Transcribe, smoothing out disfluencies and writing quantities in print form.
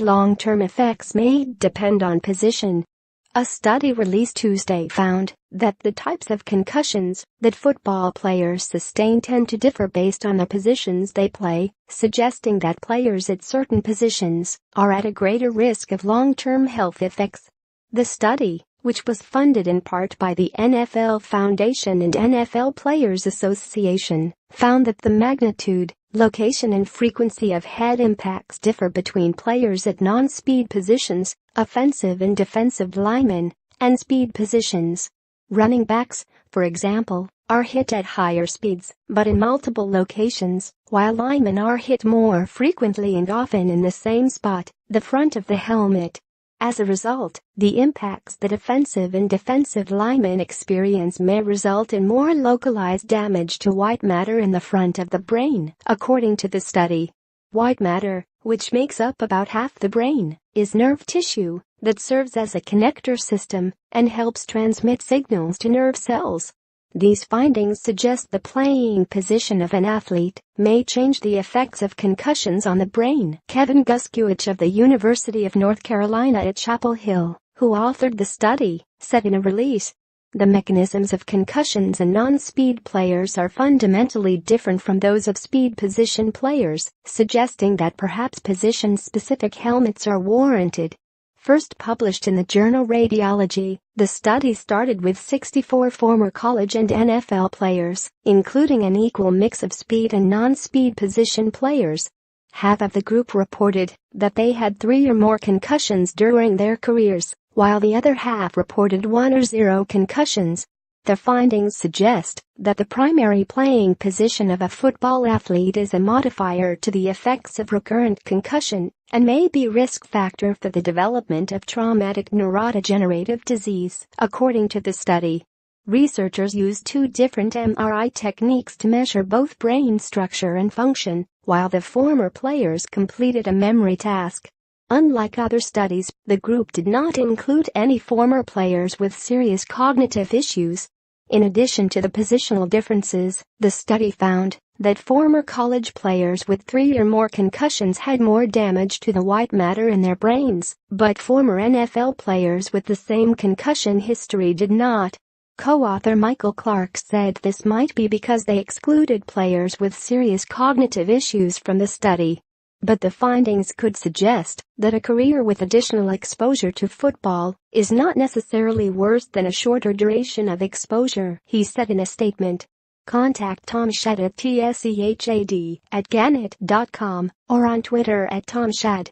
long-term effects may depend on position. A study released Tuesday found that the types of concussions that football players sustain tend to differ based on the positions they play, suggesting that players at certain positions are at a greater risk of long-term health effects. The study, which was funded in part by the NFL Foundation and NFL Players Association, found that the magnitude, location and frequency of head impacts differ between players at non-speed positions, offensive and defensive linemen, and speed positions. Running backs, for example, are hit at higher speeds, but in multiple locations, while linemen are hit more frequently and often in the same spot, the front of the helmet. As a result, the impacts that offensive and defensive linemen experience may result in more localized damage to white matter in the front of the brain, according to the study. White matter, which makes up about half the brain, is nerve tissue that serves as a connector system and helps transmit signals to nerve cells. These findings suggest the playing position of an athlete may change the effects of concussions on the brain. Kevin Guskiewicz of the University of North Carolina at Chapel Hill, who authored the study, said in a release, "The mechanisms of concussions in non-speed players are fundamentally different from those of speed position players, suggesting that perhaps position-specific helmets are warranted." First published in the journal Radiology, the study started with 64 former college and NFL players, including an equal mix of speed and non-speed position players. Half of the group reported that they had 3 or more concussions during their careers, while the other half reported 1 or 0 concussions. The findings suggest that the primary playing position of a football athlete is a modifier to the effects of recurrent concussion and may be a risk factor for the development of traumatic neurodegenerative disease, according to the study. Researchers used 2 different MRI techniques to measure both brain structure and function, while the former players completed a memory task. Unlike other studies, the group did not include any former players with serious cognitive issues. In addition to the positional differences, the study found that former college players with 3 or more concussions had more damage to the white matter in their brains, but former NFL players with the same concussion history did not. Co-author Michael Clark said this might be because they excluded players with serious cognitive issues from the study. But the findings could suggest that a career with additional exposure to football is not necessarily worse than a shorter duration of exposure, he said in a statement. Contact Tom Shad at TSEHAD@gannett.com or on Twitter @TomShad.